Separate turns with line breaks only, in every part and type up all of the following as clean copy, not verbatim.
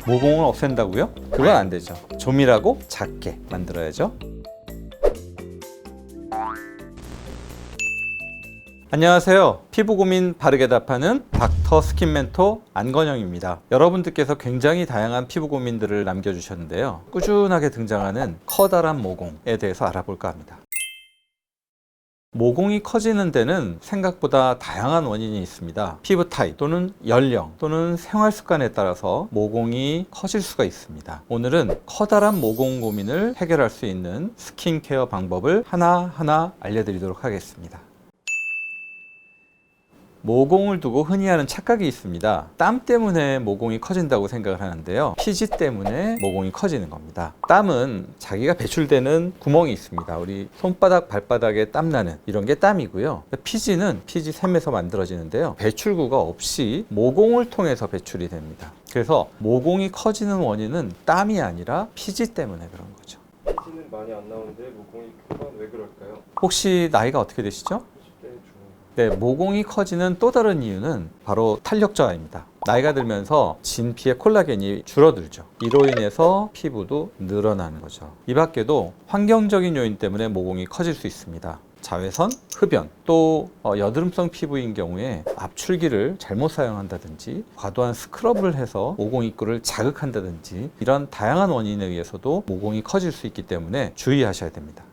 모공을 없앤다고요? 그건 안 되죠. 조밀하고 작게 만들어야죠. 안녕하세요. 피부 고민 바르게 답하는 닥터 스킨 멘토 안건영입니다. 여러분들께서 굉장히 다양한 피부 고민들을 남겨주셨는데요. 꾸준하게 등장하는 커다란 모공에 대해서 알아볼까 합니다. 모공이 커지는 데는 생각보다 다양한 원인이 있습니다. 피부 타입 또는 연령 또는 생활 습관에 따라서 모공이 커질 수가 있습니다. 오늘은 커다란 모공 고민을 해결할 수 있는 스킨케어 방법을 하나하나 알려드리도록 하겠습니다. 모공을 두고 흔히 하는 착각이 있습니다. 땀 때문에 모공이 커진다고 생각을 하는데요. 피지 때문에 모공이 커지는 겁니다. 땀은 자기가 배출되는 구멍이 있습니다. 우리 손바닥, 발바닥에 땀 나는 이런 게 땀이고요. 피지는 피지샘에서 만들어지는데요. 배출구가 없이 모공을 통해서 배출이 됩니다. 그래서 모공이 커지는 원인은 땀이 아니라 피지 때문에 그런 거죠.
피지는 많이 안 나오는데 모공이 큰 건 왜 그럴까요?
혹시 나이가 어떻게 되시죠?
10대 중반.
네, 모공이 커지는 또 다른 이유는 바로 탄력 저하입니다. 나이가 들면서 진피의 콜라겐이 줄어들죠. 이로 인해서 피부도 늘어나는 거죠. 이 밖에도 환경적인 요인 때문에 모공이 커질 수 있습니다. 자외선, 흡연, 또 여드름성 피부인 경우에 압출기를 잘못 사용한다든지 과도한 스크럽을 해서 모공 입구를 자극한다든지 이런 다양한 원인에 의해서도 모공이 커질 수 있기 때문에 주의하셔야 됩니다.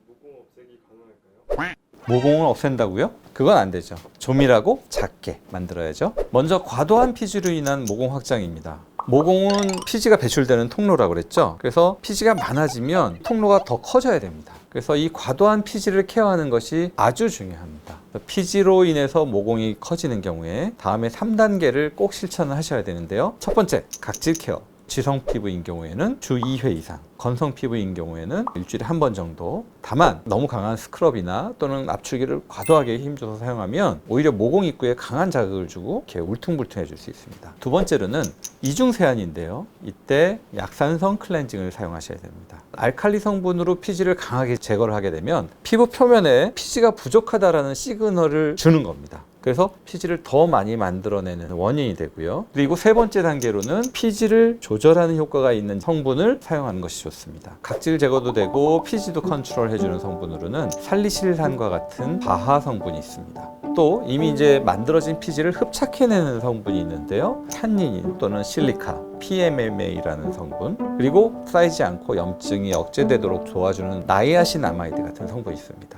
모공 없애기 가능할까요?
모공을 없앤다고요? 그건 안 되죠. 조밀하고 작게 만들어야죠. 먼저 과도한 피지로 인한 모공 확장입니다. 모공은 피지가 배출되는 통로라고 그랬죠. 그래서 피지가 많아지면 통로가 더 커져야 됩니다. 그래서 이 과도한 피지를 케어하는 것이 아주 중요합니다. 피지로 인해서 모공이 커지는 경우에 다음에 3단계를 꼭 실천을 하셔야 되는데요. 첫 번째, 각질 케어. 지성 피부인 경우에는 주 2회 이상, 건성 피부인 경우에는 일주일에 한 번 정도. 다만 너무 강한 스크럽이나 또는 압출기를 과도하게 힘줘서 사용하면 오히려 모공 입구에 강한 자극을 주고 이렇게 울퉁불퉁해질 수 있습니다. 두 번째로는 이중 세안인데요. 이때 약산성 클렌징을 사용하셔야 됩니다. 알칼리 성분으로 피지를 강하게 제거를 하게 되면 피부 표면에 피지가 부족하다라는 시그널을 주는 겁니다. 그래서 피지를 더 많이 만들어내는 원인이 되고요. 그리고 세 번째 단계로는 피지를 조절하는 효과가 있는 성분을 사용하는 것이 좋습니다. 각질 제거도 되고 피지도 컨트롤 해주는 성분으로는 살리실산과 같은 바하 성분이 있습니다. 또 이미 이제 만들어진 피지를 흡착해내는 성분이 있는데요. 탄닌 또는 실리카, PMMA라는 성분, 그리고 쌓이지 않고 염증이 억제되도록 도와주는 나이아신아마이드 같은 성분이 있습니다.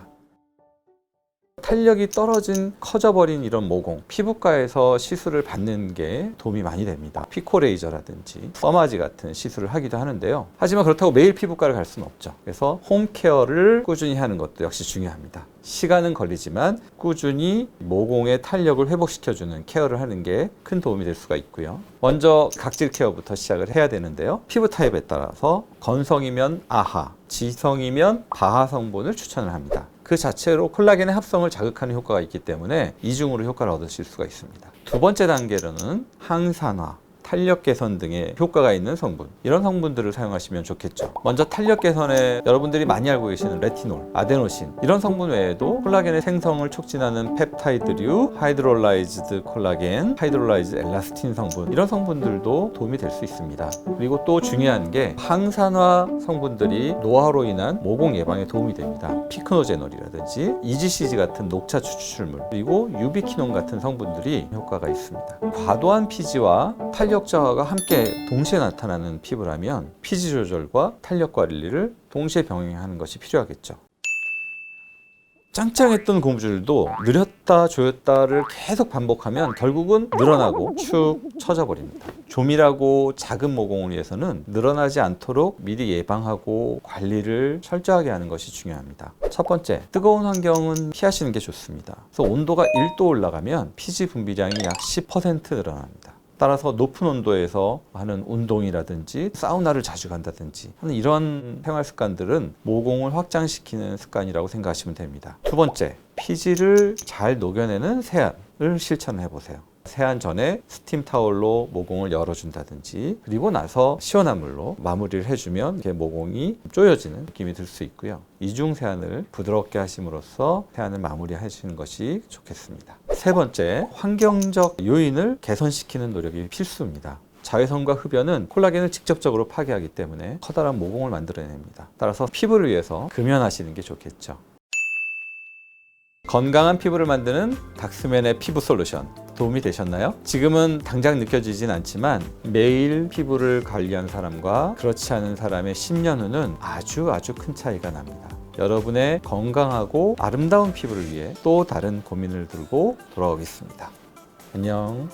탄력이 떨어진 커져버린 이런 모공, 피부과에서 시술을 받는 게 도움이 많이 됩니다. 피코레이저라든지 써마지 같은 시술을 하기도 하는데요. 하지만 그렇다고 매일 피부과를 갈 수는 없죠. 그래서 홈케어를 꾸준히 하는 것도 역시 중요합니다. 시간은 걸리지만 꾸준히 모공의 탄력을 회복시켜주는 케어를 하는 게 큰 도움이 될 수가 있고요. 먼저 각질 케어부터 시작을 해야 되는데요. 피부 타입에 따라서 건성이면 아하, 지성이면 바하 성분을 추천을 합니다. 그 자체로 콜라겐의 합성을 자극하는 효과가 있기 때문에 이중으로 효과를 얻으실 수가 있습니다. 두 번째 단계로는 항산화, 탄력 개선 등의 효과가 있는 성분, 이런 성분들을 사용하시면 좋겠죠. 먼저 탄력 개선에 여러분들이 많이 알고 계시는 레티놀, 아데노신 이런 성분 외에도 콜라겐의 생성을 촉진하는 펩타이드류, 하이드롤라이즈드 콜라겐, 하이드롤라이즈 엘라스틴 성분 이런 성분들도 도움이 될 수 있습니다. 그리고 또 중요한 게 항산화 성분들이 노화로 인한 모공 예방에 도움이 됩니다. 피크노제놀이라든지 EGCG 같은 녹차 추출물, 그리고 유비키논 같은 성분들이 효과가 있습니다. 과도한 피지와 탄력 저하가 함께 동시에 나타나는 피부라면 피지 조절과 탄력 관리를 동시에 병행하는 것이 필요하겠죠. 짱짱했던 고무줄도 늘렸다 조였다를 계속 반복하면 결국은 늘어나고 축 처져 버립니다. 조밀하고 작은 모공을 위해서는 늘어나지 않도록 미리 예방하고 관리를 철저하게 하는 것이 중요합니다. 첫 번째, 뜨거운 환경은 피하시는 게 좋습니다. 그래서 온도가 1도 올라가면 피지 분비량이 약 10% 늘어납니다. 따라서 높은 온도에서 하는 운동이라든지 사우나를 자주 간다든지 하는 이런 생활 습관들은 모공을 확장시키는 습관이라고 생각하시면 됩니다. 두 번째, 피지를 잘 녹여내는 세안을 실천해 보세요. 세안 전에 스팀 타월로 모공을 열어준다든지 그리고 나서 시원한 물로 마무리를 해주면 이렇게 모공이 조여지는 느낌이 들 수 있고요. 이중 세안을 부드럽게 하심으로써 세안을 마무리해 주시는 것이 좋겠습니다. 세 번째, 환경적 요인을 개선시키는 노력이 필수입니다. 자외선과 흡연은 콜라겐을 직접적으로 파괴하기 때문에 커다란 모공을 만들어냅니다. 따라서 피부를 위해서 금연하시는 게 좋겠죠. 건강한 피부를 만드는 닥스맨의 피부 솔루션 도움이 되셨나요? 지금은 당장 느껴지진 않지만 매일 피부를 관리한 사람과 그렇지 않은 사람의 10년 후는 아주 큰 차이가 납니다. 여러분의 건강하고 아름다운 피부를 위해 또 다른 고민을 들고 돌아오겠습니다. 안녕.